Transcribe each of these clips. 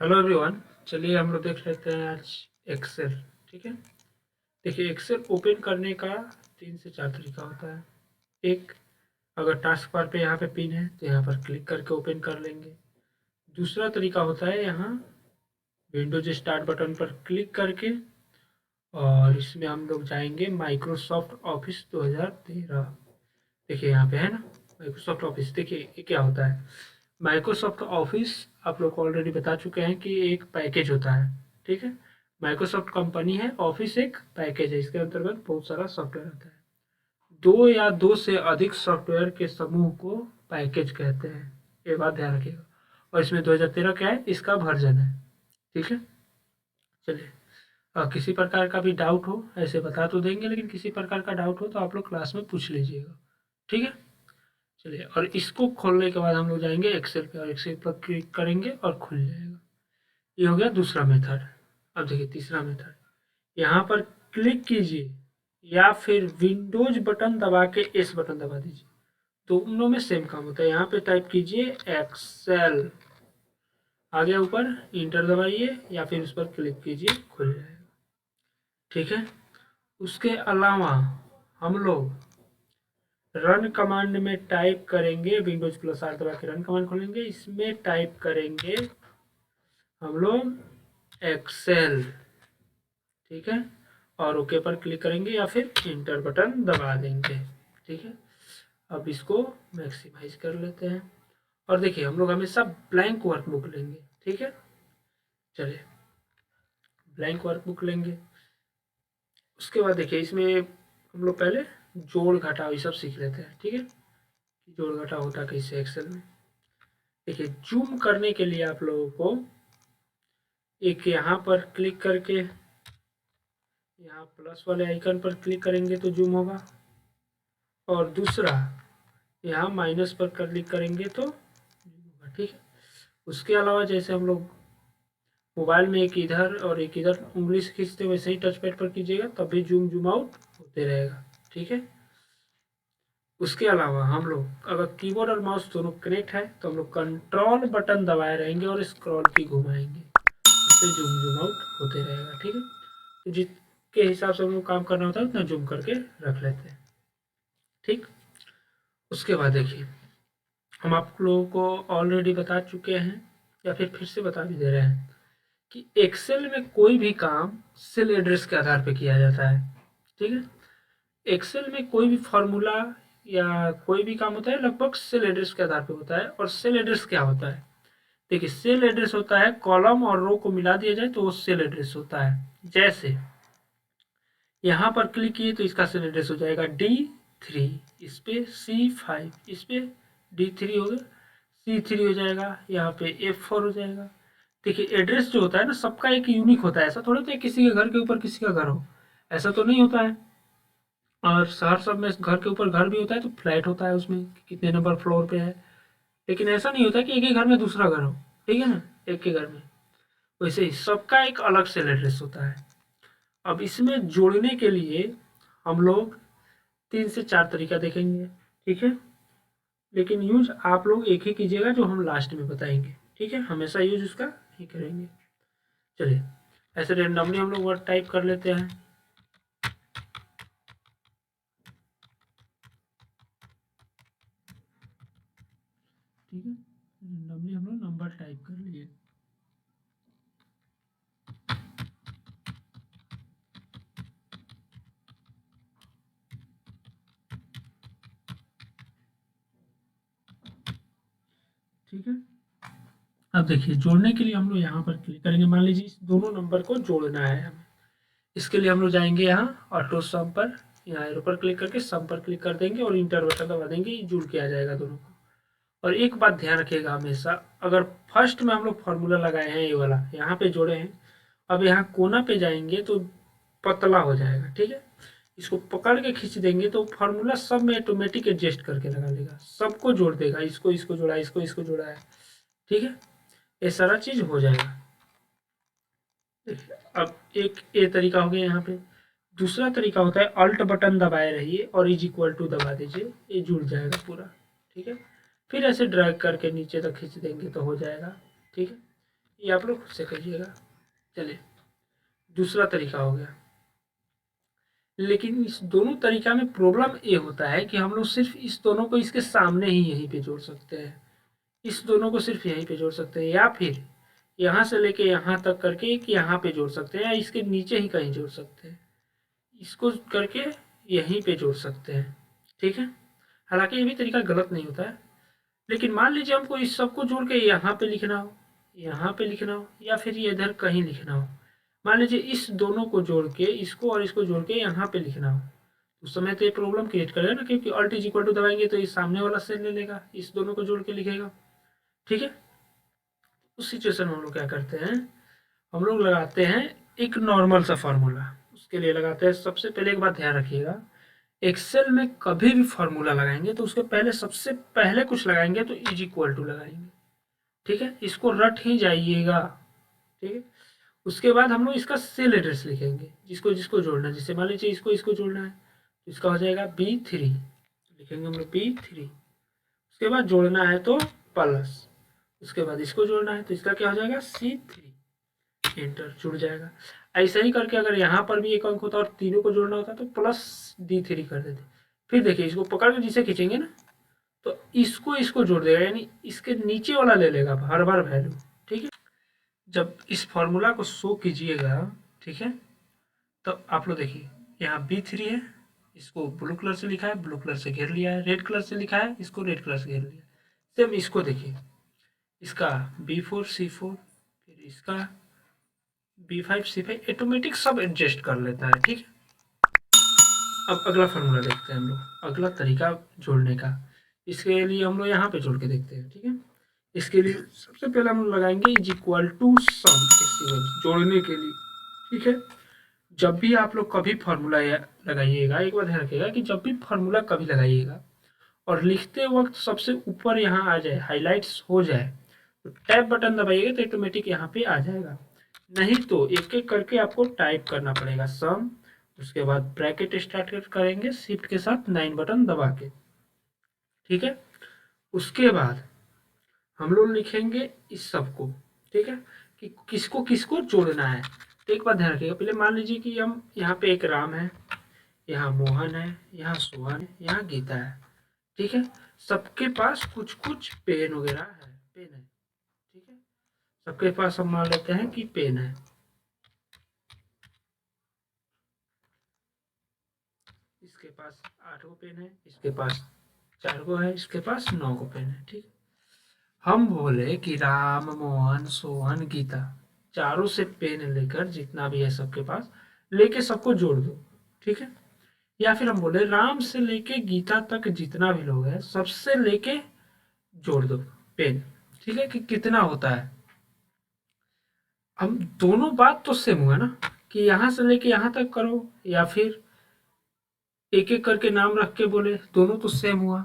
Hello everyone. चलिए हम लोग देख लेते हैं आज एक्सेल। ठीक है, देखिए एक्सेल ओपन करने का 3 से 4 तरीका होता है। एक, अगर टास्क बार पे यहाँ पे पिन है तो यहाँ पर क्लिक करके ओपन कर लेंगे। दूसरा तरीका होता है यहाँ विंडोज स्टार्ट बटन पर क्लिक करके, और इसमें हम लोग जाएंगे माइक्रोसॉफ्ट ऑफिस 2013। देखिए यहाँ पे है ना माइक्रोसॉफ्ट ऑफिस। देखिए ये क्या होता है। माइक्रोसॉफ्ट ऑफिस आप लोग को ऑलरेडी बता चुके हैं कि एक पैकेज होता है। ठीक है, माइक्रोसॉफ्ट कंपनी है, ऑफिस एक पैकेज है, इसके अंतर्गत बहुत सारा सॉफ्टवेयर आता है। दो या दो से अधिक सॉफ्टवेयर के समूह को पैकेज कहते हैं, ये बात ध्यान रखिएगा। और इसमें 2013 क्या है, इसका वर्जन है। ठीक है, चलिए किसी प्रकार का भी डाउट हो ऐसे बता तो देंगे, लेकिन किसी प्रकार का डाउट हो तो आप लोग क्लास में पूछ लीजिएगा। ठीक है, चलिए, और इसको खोलने के बाद हम लोग जाएंगे एक्सेल पे और एक्सेल पर क्लिक करेंगे और खुल जाएगा। ये हो गया दूसरा मेथड। अब देखिए तीसरा मेथड, यहाँ पर क्लिक कीजिए या फिर विंडोज बटन दबा के एस बटन दबा दीजिए, दोनों में सेम काम होता है। यहाँ पे टाइप कीजिए एक्सेल, आगे ऊपर इंटर दबाइए या फिर उस पर क्लिक कीजिए, खुल जाएगा। ठीक है, उसके अलावा हम लोग रन कमांड में टाइप करेंगे, विंडोज प्लस आर दबा के रन कमांड खोलेंगे, इसमें टाइप करेंगे हम लोग एक्सेल। ठीक है, और ओके पर क्लिक करेंगे या फिर इंटर बटन दबा देंगे। ठीक है, अब इसको मैक्सिमाइज कर लेते हैं और देखिए हम लोग हमेशा ब्लैंक वर्कबुक लेंगे। ठीक है, चलिए ब्लैंक वर्कबुक लेंगे। उसके बाद देखिए इसमें हम लोग पहले जोड़ घटाव ये सब सीख लेते हैं। ठीक है, जोड़ घटाव होता कैसे एक्सेल में। देखिए जूम करने के लिए आप लोगों को एक यहाँ पर क्लिक करके यहाँ प्लस वाले आइकन पर क्लिक करेंगे तो जूम होगा, और दूसरा यहाँ माइनस पर क्लिक करेंगे तो जूम होगा। ठीक है, उसके अलावा जैसे हम लोग मोबाइल में एक इधर और एक इधर उंगली से खींचते वैसे ही टच पैड पर कीजिएगा, तब भी जूम जूम आउट होते रहेगा। ठीक है, उसके अलावा हम लोग अगर कीबोर्ड और माउस दोनों कनेक्ट है तो हम लोग कंट्रोल बटन दबाए रहेंगे और स्क्रॉल की घुमाएंगे, इससे जूम जूम आउट होते रहेगा। ठीक है, तो जिसके हिसाब से हम लोग काम करना होता है उतना जूम करके रख लेते हैं। ठीक, उसके बाद देखिए हम आप लोगों को ऑलरेडी बता चुके हैं या फिर से बता भी दे रहे हैं कि एक्सेल में कोई भी काम सेल एड्रेस के आधार पर किया जाता है। ठीक है, एक्सेल में कोई भी फॉर्मूला या कोई भी काम होता है लगभग सेल एड्रेस के आधार पर होता है। और सेल एड्रेस क्या होता है, देखिए सेल एड्रेस होता है कॉलम और रो को मिला दिया जाए तो वो सेल एड्रेस होता है। जैसे यहाँ पर क्लिक किए तो इसका सेल एड्रेस हो जाएगा D3, इस पे C5, इस पे D3 हो गया, C3 हो जाएगा, यहाँ पे F4 हो जाएगा। देखिए एड्रेस जो होता है ना सबका एक यूनिक होता है, ऐसा थोड़ा तो किसी के घर के ऊपर किसी का घर हो, ऐसा तो नहीं होता है। और शहर सब में घर के ऊपर घर भी होता है तो फ्लैट होता है, उसमें कितने नंबर फ्लोर पे है, लेकिन ऐसा नहीं होता कि एक ही घर में दूसरा घर हो। ठीक है ना, एक के घर में, वैसे ही सबका एक अलग सेल एड्रेस होता है। अब इसमें जोड़ने के लिए हम लोग 3 से 4 तरीका देखेंगे। ठीक है, लेकिन यूज आप लोग एक ही कीजिएगा जो हम लास्ट में बताएंगे। ठीक है, हमेशा यूज उसका ही करेंगे। चलिए ऐसे रेंडमली हम लोग वर्ड टाइप कर लेते हैं। ठीक है, रेंडमली हम लोग नंबर टाइप कर लिए। ठीक है, अब देखिए जोड़ने के लिए हम लोग यहाँ पर क्लिक करेंगे। मान लीजिए इस दोनों नंबर को जोड़ना है हमें, इसके लिए हम लोग जाएंगे यहाँ ऑटो सम पर, यहाँ एरो पर क्लिक करके सम पर क्लिक कर देंगे और इंटर बटन दबा देंगे, ये जुड़ के आ जाएगा दोनों को। और एक बात ध्यान रखिएगा हमेशा, अगर फर्स्ट में हम लोग फार्मूला लगाए हैं ये वाला यहाँ पे जोड़े हैं, अब यहाँ कोना पे जाएंगे तो पतला हो जाएगा। ठीक है, इसको पकड़ के खींच देंगे तो फार्मूला सब में ऑटोमेटिक एडजस्ट करके लगा लेगा, सबको जोड़ देगा, इसको इसको जोड़ा, इसको इसको जोड़ा है। ठीक है, ये सारा चीज हो जाएगा। देखिए अब एक ये तरीका हो गया यहाँ पे। दूसरा तरीका होता है अल्ट बटन दबाए रहिए और इज इक्वल टू दबा दीजिए, ये जुड़ जाएगा पूरा। ठीक है, फिर ऐसे ड्रैग करके नीचे तक खींच देंगे तो हो जाएगा। ठीक है, ये आप लोग खुद से करिएगा। चलिए, दूसरा तरीका हो गया। लेकिन इस दोनों तरीका में प्रॉब्लम ये होता है कि हम लोग सिर्फ इस दोनों को इसके सामने ही यहीं पे जोड़ सकते हैं, इस दोनों को सिर्फ यहीं पे जोड़ सकते हैं, या फिर यहाँ से लेके यहाँ तक करके एक यहाँ पे जोड़ सकते हैं, या इसके नीचे ही कहीं जोड़ सकते हैं, इसको करके यहीं पे जोड़ सकते हैं। ठीक है, हालांकि ये भी तरीका गलत नहीं होता है। लेकिन मान लीजिए हमको इस सबको जोड़ के यहाँ पे लिखना हो, यहाँ पे लिखना हो, या फिर ये इधर कहीं लिखना हो। मान लीजिए इस दोनों को जोड़ के, इसको और इसको जोड़ के यहाँ पे लिखना हो, उस समय तो ये प्रॉब्लम क्रिएट करेगा ना, क्योंकि अल्ट इज इक्वल टू दबाएंगे तो ये सामने वाला सेल ले लेगा, इस दोनों को जोड़ के लिखेगा। ठीक है, उस सिचुएशन में हम लोग क्या करते हैं, हम लोग लगाते हैं एक नॉर्मल सा फार्मूला। उसके लिए लगाते हैं, सबसे पहले एक बात ध्यान रखिएगा, एक्सेल में कभी भी फार्मूला लगाएंगे तो उसके पहले सबसे पहले कुछ लगाएंगे तो इज इक्वल टू लगाएंगे। ठीक है, इसको रट ही जाइएगा। ठीक है, उसके बाद हम लोग इसका सेल एड्रेस लिखेंगे, जिसको जिसको जोड़ना है। जैसे मान लीजिए इसको इसको जोड़ना है तो इसका हो जाएगा B3, लिखेंगे हम लोग B3। उसके बाद जोड़ना है तो प्लस, उसके बाद इसको जोड़ना है तो इसका क्या हो जाएगा C3, एंटर, जुड़ जाएगा। ऐसा ही करके अगर यहाँ पर भी एक अंक होता और तीनों को जोड़ना होता तो प्लस D3 कर देते। फिर देखिए इसको पकड़ के जिसे खींचेंगे ना तो इसको इसको जोड़ देगा, यानी इसके नीचे वाला ले लेगा हर बार वैल्यू। ठीक है, जब इस फॉर्मूला को शो कीजिएगा, ठीक है, तो आप लोग देखिए यहाँ B3 है, इसको ब्लू कलर से लिखा है, ब्लू कलर से घेर लिया है, रेड कलर से लिखा है, इसको रेड कलर से घेर लिया है। सेम इसको देखिए, इसका B4 C4, फिर इसका B5 C5, ऑटोमेटिक सब एडजस्ट कर लेता है। ठीक है, अब अगला फार्मूला देखते हैं हम लोग, अगला तरीका जोड़ने का। इसके लिए हम लोग यहाँ पे जोड़ के देखते हैं। ठीक है, इसके लिए सबसे पहले हम लगाएंगे इज इक्वल टू सम, जोड़ने के लिए। ठीक है, जब भी आप लोग कभी फार्मूला लगाइएगा, एक बार ध्यान रखिएगा कि जब भी फार्मूला कभी लगाइएगा और लिखते वक्त सबसे ऊपर यहाँ आ जाए, हाईलाइट्स हो जाए, तो टैब बटन दबाइएगा तो ऑटोमेटिक यहाँ पे आ जाएगा। नहीं तो एक एक करके आपको टाइप करना पड़ेगा सम, उसके बाद ब्रैकेट स्टार्ट करेंगे शिफ्ट के साथ 9 बटन दबा के। ठीक है, उसके बाद हम लोग लिखेंगे इस सबको। ठीक है, कि किसको किसको जोड़ना है। तो एक बात ध्यान रखिएगा, पहले मान लीजिए कि हम यहाँ पे एक राम है, यहाँ मोहन है, यहाँ सोहन है, यहाँ गीता है। ठीक है, सबके पास कुछ कुछ पेन वगैरह है, पेन है। ठीक है, सबके पास हम मान लेते हैं कि पेन है। इसके पास 8 गो पेन है, इसके पास 4 गो है, इसके पास 9 गो पेन है। ठीक, हम बोले कि राम मोहन सोहन गीता चारों से पेन लेकर, जितना भी है सबके पास लेके सबको जोड़ दो। ठीक है, या फिर हम बोले राम से लेके गीता तक जितना भी लोग है सबसे लेके जोड़ दो पेन। ठीक है, कि कितना होता है। हम दोनों बात तो सेम हुआ ना, कि यहाँ से लेके यहाँ तक करो या फिर एक एक करके नाम रख के बोले, दोनों तो सेम हुआ।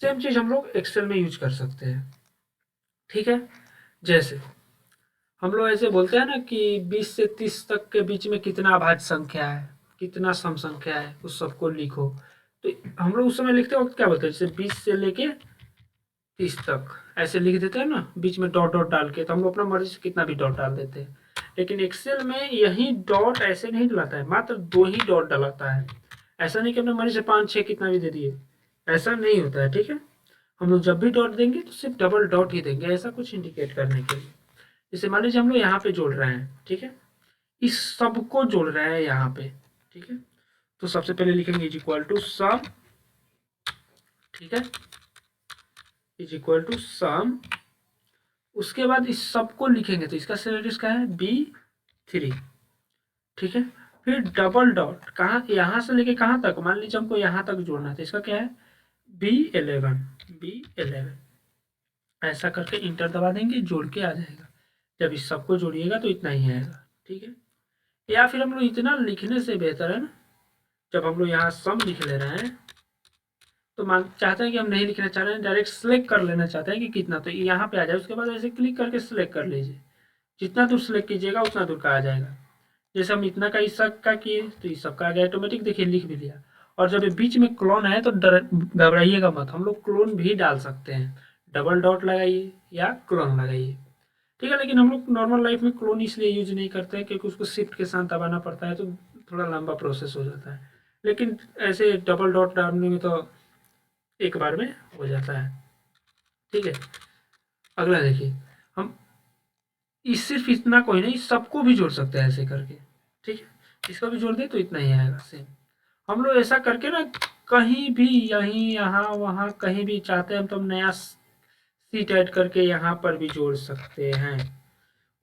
सेम चीज हम लोग एक्सेल में यूज कर सकते हैं। ठीक है, जैसे हम लोग ऐसे बोलते हैं ना कि 20 से 30 तक के बीच में कितना अभाज्य संख्या है, कितना सम संख्या है, उस सबको लिखो। तो हम लोग उस समय लिखते वक्त क्या बोलते हैं, जैसे 20 से लेके 30 तक ऐसे लिख देते हैं ना, बीच में डॉट डॉट डाल के। तो हम लोग अपना मर्जी से कितना भी डॉट डाल देते हैं, लेकिन एक्सेल में यही डॉट ऐसे नहीं डलाता है, मात्र 2 ही डॉट डलाता है। ऐसा नहीं कि अपने मर्जी से 5 6 कितना भी दे दिए, ऐसा नहीं होता है। ठीक है, हम लोग जब भी डॉट देंगे तो सिर्फ डबल डॉट ही देंगे, ऐसा कुछ इंडिकेट करने के लिए। जैसे मान लीजिए हम लोग यहाँ पे जोड़ रहे हैं। ठीक है, इस सबको जोड़ रहे हैं यहाँ पे। ठीक है, तो सबसे पहले लिखेंगे इज इक्वल टू सम। ठीक है, इज इक्वल टू सम, उसके बाद इस सबको लिखेंगे तो इसका सेल एड्रेस क्या है B3। ठीक है, फिर डबल डॉट कहाँ, यहाँ से लेके कहाँ तक, मान लीजिए हमको यहाँ तक जोड़ना है तो इसका क्या है B11। ऐसा करके इंटर दबा देंगे, जोड़ के आ जाएगा। जब इस सबको जोड़िएगा तो इतना ही आएगा। ठीक है, या फिर हम लोग इतना लिखने से बेहतर है ना, जब हम लोग यहाँ सम लिख ले रहे हैं तो मान चाहते हैं कि हम नहीं लिखना चाह रहे हैं, डायरेक्ट सेलेक्ट कर लेना चाहते हैं कि कितना, तो यहाँ पे आ जाए। उसके बाद ऐसे क्लिक करके सिलेक्ट कर लीजिए, जितना दूर सेलेक्ट कीजिएगा उतना दूर का आ जाएगा। जैसे हम इतना का इस सब का किए तो इस सब का आ गया ऑटोमेटिक, देखिए लिख भी लिया। और जब ये बीच में क्लोन आए तो घबराइएगा मत, हम लोग क्लोन भी डाल सकते हैं। डबल डॉट लगाइए या क्लोन लगाइए, ठीक है। लेकिन हम लोग नॉर्मल लाइफ में क्लोन इसलिए यूज नहीं करते हैं क्योंकि उसको शिफ्ट के साथ दबाना पड़ता है, तो थोड़ा लंबा प्रोसेस हो जाता है। लेकिन ऐसे डबल डॉट डालने में तो एक बार में हो जाता है। ठीक है। अगला देखिए, हम इस सिर्फ इतना कोई नहीं, सबको भी जोड़ सकते हैं ऐसे करके। ठीक है, इसको भी जोड़ दे तो इतना ही आएगा सेम। हम लोग ऐसा करके ना कहीं भी, यहीं यहाँ वहाँ कहीं भी चाहते हैं तो हम नया सीट ऐड करके यहाँ पर भी जोड़ सकते हैं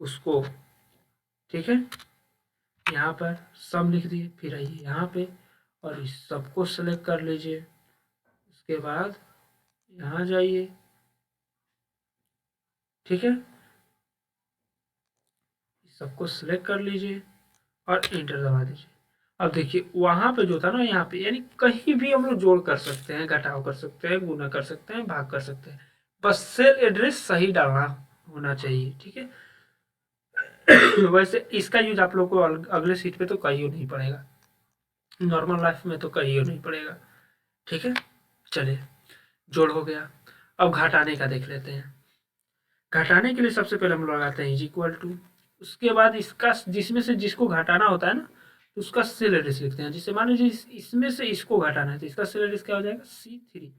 उसको। ठीक है, यहाँ पर सम लिख दिए, फिर आइए यहाँ पे और इस सबको सेलेक्ट कर लीजिए। उसके बाद यहाँ जाइए। ठीक है, सबको सिलेक्ट कर लीजिए और एंटर दबा दीजिए। अब देखिए वहां पे जो था ना, यहाँ पे यानी कहीं भी हम लोग जोड़ कर सकते हैं, घटाव कर सकते हैं, गुना कर सकते हैं, भाग कर सकते हैं, बस सेल एड्रेस सही डालना होना चाहिए। ठीक है। वैसे इसका यूज आप लोग को अगले सीट पे तो कहीं नहीं पड़ेगा, नॉर्मल लाइफ में तो कहीं नहीं पड़ेगा। ठीक है, चलिए जोड़ हो गया। अब घटाने का देख लेते हैं। घटाने के लिए सबसे पहले हम लगाते हैं इज इक्वल टू, उसके बाद इसका जिसमें से जिसको घटाना होता है ना, तो उसका सेल एड्रेस लिखते हैं। जिससे मान लीजिए इसमें से इसको घटाना है तो इसका सेल एड्रेस क्या हो जाएगा, C3।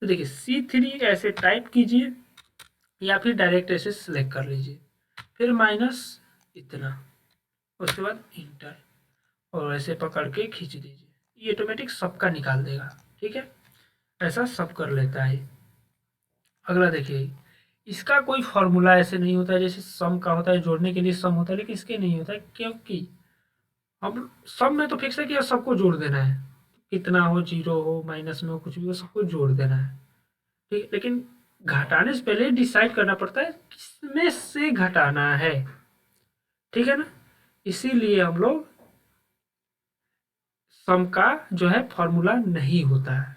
तो देखिए C3 ऐसे टाइप कीजिए या फिर डायरेक्ट ऐसे सेलेक्ट कर लीजिए, फिर माइनस इतना, उसके बाद इंटर और ऐसे पकड़ के खींच दीजिए, ये ऑटोमेटिक सबका निकाल देगा। ठीक है, ऐसा सब कर लेता है। अगला देखिए, इसका कोई फॉर्मूला ऐसे नहीं होता है जैसे सम का होता है, जोड़ने के लिए सम होता है, लेकिन इसके नहीं होता है क्योंकि हम सम में तो फिक्स है कि सबको जोड़ देना है, कितना हो, जीरो हो, माइनस में हो, कुछ भी हो, सबको जोड़ देना है। ठीक है, लेकिन घटाने से पहले डिसाइड करना पड़ता है किसमें से घटाना है। ठीक है ना, इसीलिए हम लोग सम का जो है फॉर्मूला नहीं होता है।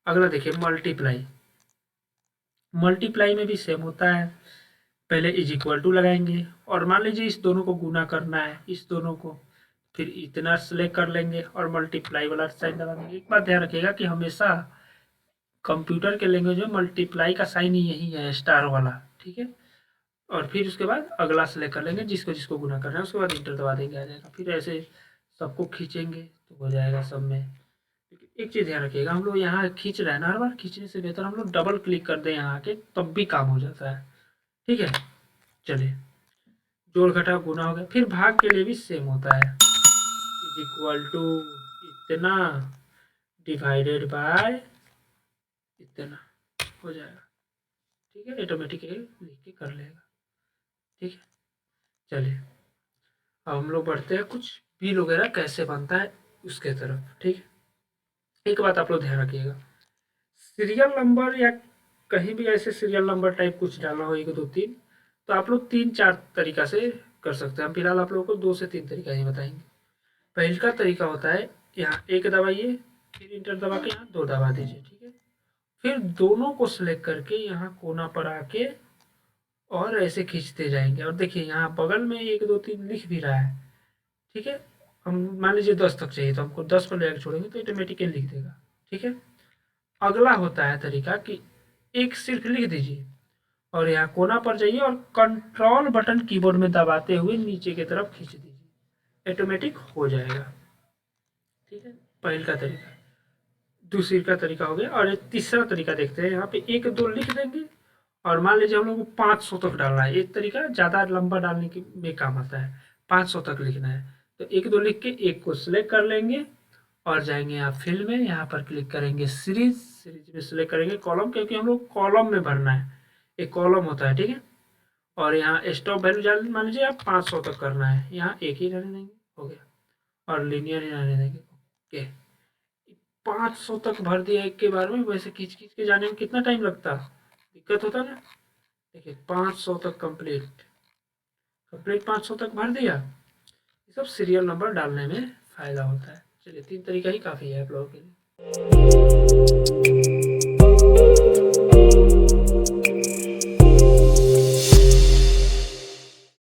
अगला देखिए मल्टीप्लाई। मल्टीप्लाई में भी सेम होता है, पहले इज इक्वल टू लगाएंगे और मान लीजिए इस दोनों को गुना करना है, इस दोनों को, फिर इतना सेलेक्ट कर लेंगे और मल्टीप्लाई वाला साइन दबा देंगे। एक बात ध्यान रखिएगा कि हमेशा कंप्यूटर के लैंग्वेज में मल्टीप्लाई का साइन ही यही है, स्टार वाला। ठीक है, और फिर उसके बाद अगला सेलेक्ट कर लेंगे जिसको जिसको गुना करना है, उसके बाद इंटर दबा देंगे, आ जाएगा। फिर ऐसे सबको खींचेंगे तो हो जाएगा सब में। एक चीज़ ध्यान रखिएगा, हम लोग यहाँ खींच रहे हैं ना, हर बार खींचने से बेहतर हम लोग डबल क्लिक कर दें यहाँ आके, तब भी काम हो जाता है। ठीक है, चलिए जोड़ घटा गुना हो गया। फिर भाग के लिए भी सेम होता है, इज इक्वल टू इतना डिवाइडेड बाय इतना, हो जाएगा। ठीक है, ऑटोमेटिक लिख के कर लेगा। ठीक है, चलिए अब हम लोग बढ़ते हैं कुछ बिल वगैरह कैसे बनता है उसके तरफ। ठीक है, एक बात आप लोग ध्यान रखिएगा, सीरियल नंबर या कहीं भी ऐसे सीरियल नंबर टाइप कुछ डालना हो, 1 2 3, तो आप लोग 3 4 तरीका से कर सकते हैं। हम फिलहाल आप लोगों को 2 से 3 तरीका ही बताएंगे। पहला तरीका होता है, यहाँ 1 दबाइए, फिर इंटर दबा के यहाँ 2 दबा दीजिए। ठीक है, फिर दोनों को सिलेक्ट करके यहाँ कोना पर आके और ऐसे खींचते जाएंगे और देखिए यहाँ बगल में 1 2 3 लिख भी रहा है। ठीक है, हम मान लीजिए 10 तक चाहिए तो हमको 10 पर लेकर छोड़ेंगे तो ऑटोमेटिकली लिख देगा। ठीक है, अगला होता है तरीका कि एक सिर्फ लिख दीजिए और यहाँ कोना पर जाइए और कंट्रोल बटन कीबोर्ड में दबाते हुए नीचे की तरफ खींच दीजिए, ऑटोमेटिक हो जाएगा। ठीक है, पहले का तरीका। दूसरी का तरीका हो गया और तीसरा तरीका देखते हैं। यहाँ पे 1 2 लिख देंगे और मान लीजिए हम लोग को 500 तक डालना है। एक तरीका ज़्यादा लंबा डालने के में काम आता है, 500 तक लिखना है तो 1 2 लिख के एक को सिलेक्ट कर लेंगे और जाएंगे यहाँ फिल में, यहाँ पर क्लिक करेंगे सीरीज, सीरीज में सिलेक्ट करेंगे कॉलम, क्योंकि हम लोग कॉलम में भरना है, एक कॉलम होता है। ठीक है, और यहाँ स्टॉप वैल्यू मान लीजिए आप 500 तक करना है, यहाँ एक ही रहने देंगे, हो गया, और लीनियर ही रहने देंगे। ओके, 500 तक भर दिया एक के बार में। वैसे खींच खींच के जाने में कितना टाइम लगता, दिक्कत होता ना। देखिए 500 तक कंप्लीट 500 तक भर दिया। ये सब सीरियल नंबर डालने में फ़ायदा होता है। चलिए 3 तरीका ही काफ़ी है आप लोगों के लिए।